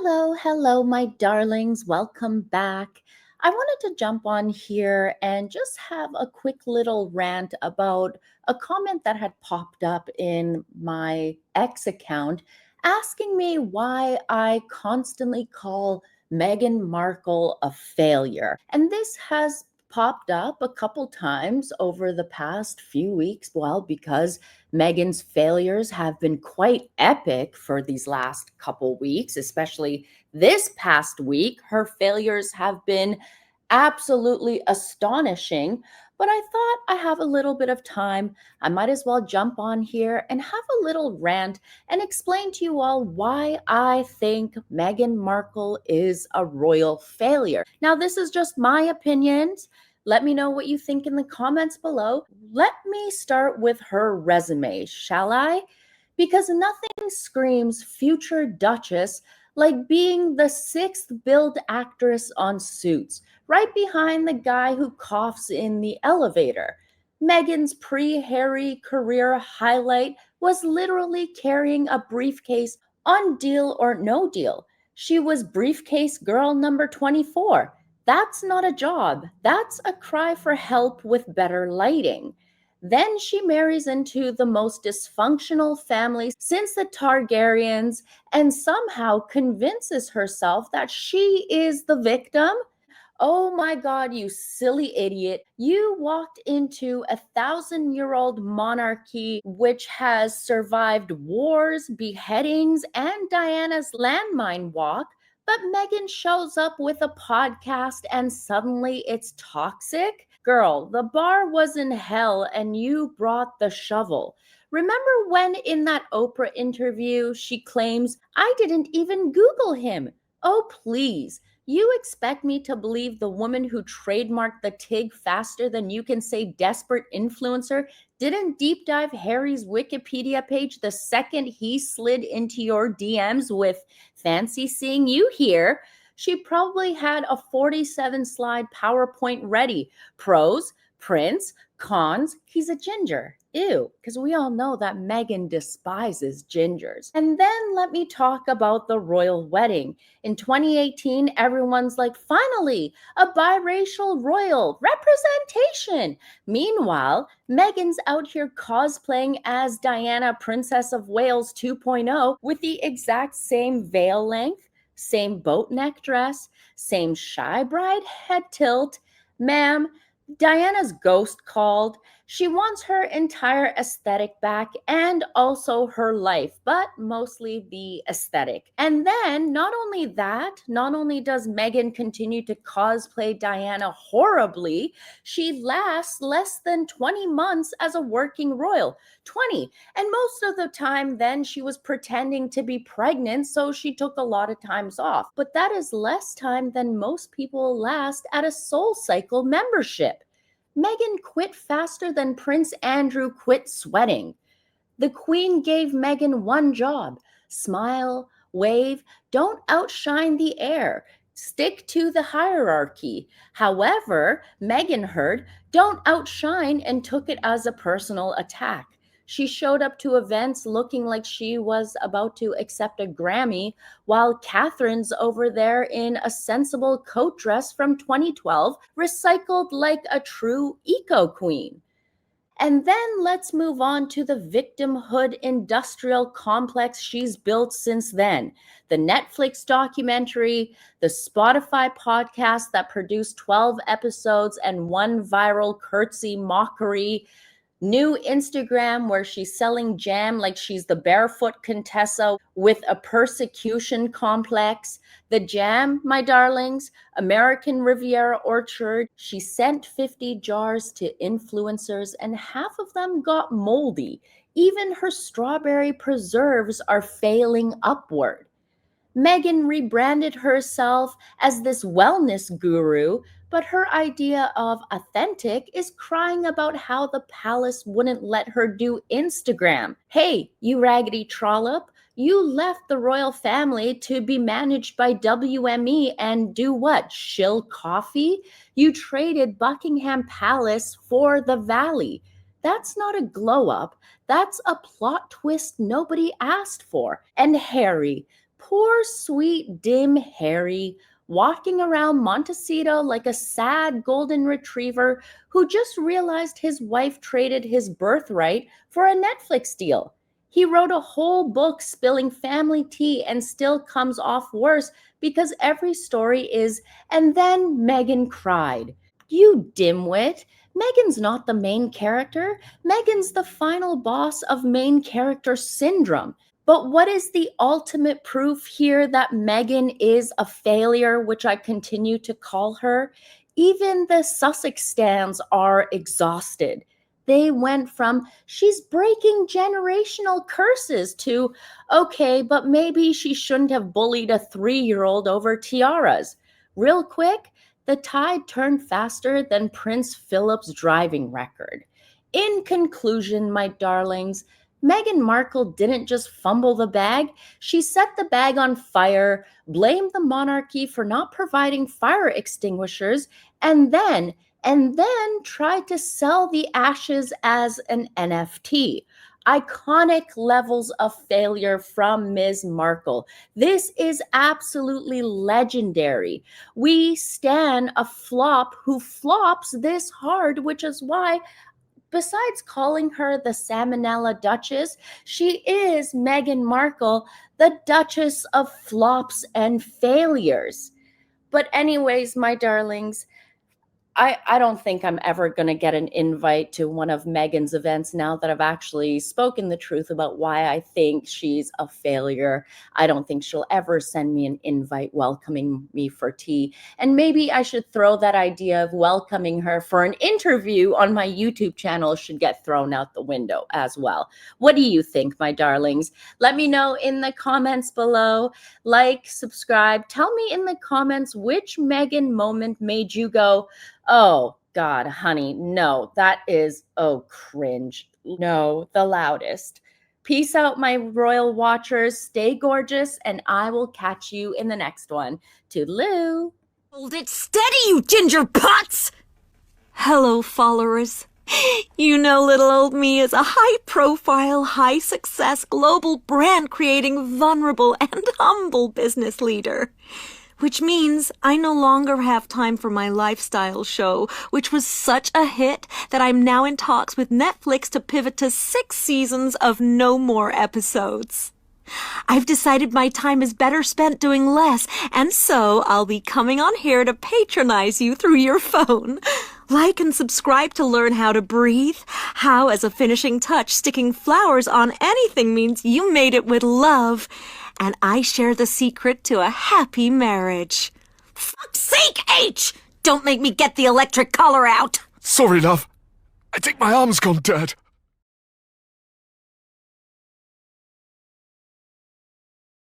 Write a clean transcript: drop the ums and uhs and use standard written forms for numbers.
Hello, my darlings. Welcome back. I wanted to jump on here and just have a quick little rant about a comment that had popped up in my X account asking me why I constantly call Meghan Markle a failure. And this has popped up a couple times over the past few weeks, well, because Meghan's failures have been quite epic for these last couple weeks, especially this past week. Her failures have been absolutely astonishing. But I thought I have a little bit of time. I might as well jump on here and have a little rant and explain to you all why I think Meghan Markle is a royal failure. Now, this is just my opinions. Let me know what you think in the comments below. Let me start with her resume, shall I? Because nothing screams future Duchess like being the sixth billed actress on Suits, right behind the guy who coughs in the elevator. Meghan's pre-Harry career highlight was literally carrying a briefcase on Deal or No Deal. She was briefcase girl number 24. That's not a job. That's a cry for help with better lighting. Then she marries into the most dysfunctional family since the Targaryens and somehow convinces herself that she is the victim. Oh my God, you silly idiot. You walked into 1,000-year-old monarchy which has survived wars, beheadings, and Diana's landmine walk. But Meghan shows up with a podcast and suddenly it's toxic? Girl, the bar was in hell and you brought the shovel. Remember when in that Oprah interview she claims, I didn't even Google him? Oh, please. You expect me to believe the woman who trademarked the TIG faster than you can say desperate influencer didn't deep dive Harry's Wikipedia page the second he slid into your DMs with fancy seeing you here? She probably had a 47-slide PowerPoint ready. Pros, prints, cons, he's a ginger. Ew, because we all know that Meghan despises gingers. And then let me talk about the royal wedding. In 2018, everyone's like, finally, a biracial royal representation. Meanwhile, Meghan's out here cosplaying as Diana, Princess of Wales 2.0 with the exact same veil length, same boat neck dress, same shy bride head tilt. Ma'am, Diana's ghost called. She wants her entire aesthetic back and also her life, but mostly the aesthetic. And then, not only that, not only does Meghan continue to cosplay Diana horribly, she lasts less than 20 months as a working royal. 20. And most of the time, then she was pretending to be pregnant, so she took a lot of times off. But that is less time than most people last at a SoulCycle membership. Meghan quit faster than Prince Andrew quit sweating. The Queen gave Meghan one job: smile, wave, don't outshine the heir. Stick to the hierarchy. However, Meghan heard, don't outshine and took it as a personal attack. She showed up to events looking like she was about to accept a Grammy, while Catherine's over there in a sensible coat dress from 2012, recycled like a true eco queen. And then let's move on to the victimhood industrial complex she's built since then. The Netflix documentary, the Spotify podcast that produced 12 episodes and one viral curtsy mockery, new Instagram where she's selling jam like she's the barefoot Contessa with a persecution complex. The jam, my darlings, American Riviera Orchard, she sent 50 jars to influencers and half of them got moldy. Even her strawberry preserves are failing upward. Meghan rebranded herself as this wellness guru, but her idea of authentic is crying about how the palace wouldn't let her do Instagram. Hey, you raggedy trollop, you left the royal family to be managed by WME and do what? Shill coffee? You traded Buckingham Palace for the Valley. That's not a glow up. That's a plot twist nobody asked for. And Harry, Poor, sweet, dim Harry, walking around Montecito like a sad golden retriever who just realized his wife traded his birthright for a Netflix deal. He wrote a whole book spilling family tea and still comes off worse because every story is, and then Meghan cried. You dimwit. Meghan's not the main character. Meghan's the final boss of main character syndrome. But what is the ultimate proof here that Meghan is a failure, which I continue to call her? Even the Sussex stands are exhausted. They went from she's breaking generational curses to okay, but maybe she shouldn't have bullied a 3-year-old over tiaras. Real quick, the tide turned faster than Prince Philip's driving record. In conclusion, my darlings, Meghan Markle didn't just fumble the bag, she set the bag on fire, blamed the monarchy for not providing fire extinguishers, and then tried to sell the ashes as an NFT. Iconic levels of failure from Ms. Markle. This is absolutely legendary. We stand a flop who flops this hard, which is why besides calling her the Salmonella Duchess, she is Meghan Markle, the Duchess of flops and failures. But, anyways, my darlings, I don't think I'm ever going to get an invite to one of Meghan's events now that I've actually spoken the truth about why I think she's a failure. I don't think she'll ever send me an invite welcoming me for tea. And maybe I should throw that idea of welcoming her for an interview on my YouTube channel should get thrown out the window as well. What do you think, my darlings? Let me know in the comments below. Like, subscribe. Tell me in the comments which Meghan moment made you go, oh, God, honey, no, that is, oh, cringe. No, the loudest. Peace out, my royal watchers. Stay gorgeous, and I will catch you in the next one. Toodaloo. Hold it steady, you ginger pots! Hello, followers. You know little old me is a high-profile, high-success, global brand-creating, vulnerable, and humble business leader. Which means I no longer have time for my lifestyle show, which was such a hit that I'm now in talks with Netflix to pivot to 6 seasons of no more episodes. I've decided my time is better spent doing less, and so I'll be coming on here to patronize you through your phone. Like and subscribe to learn how to breathe, how as a finishing touch sticking flowers on anything means you made it with love, and I share the secret to a happy marriage. Fuck's sake, H! Don't make me get the electric collar out! Sorry, love. I think my arm's gone dead.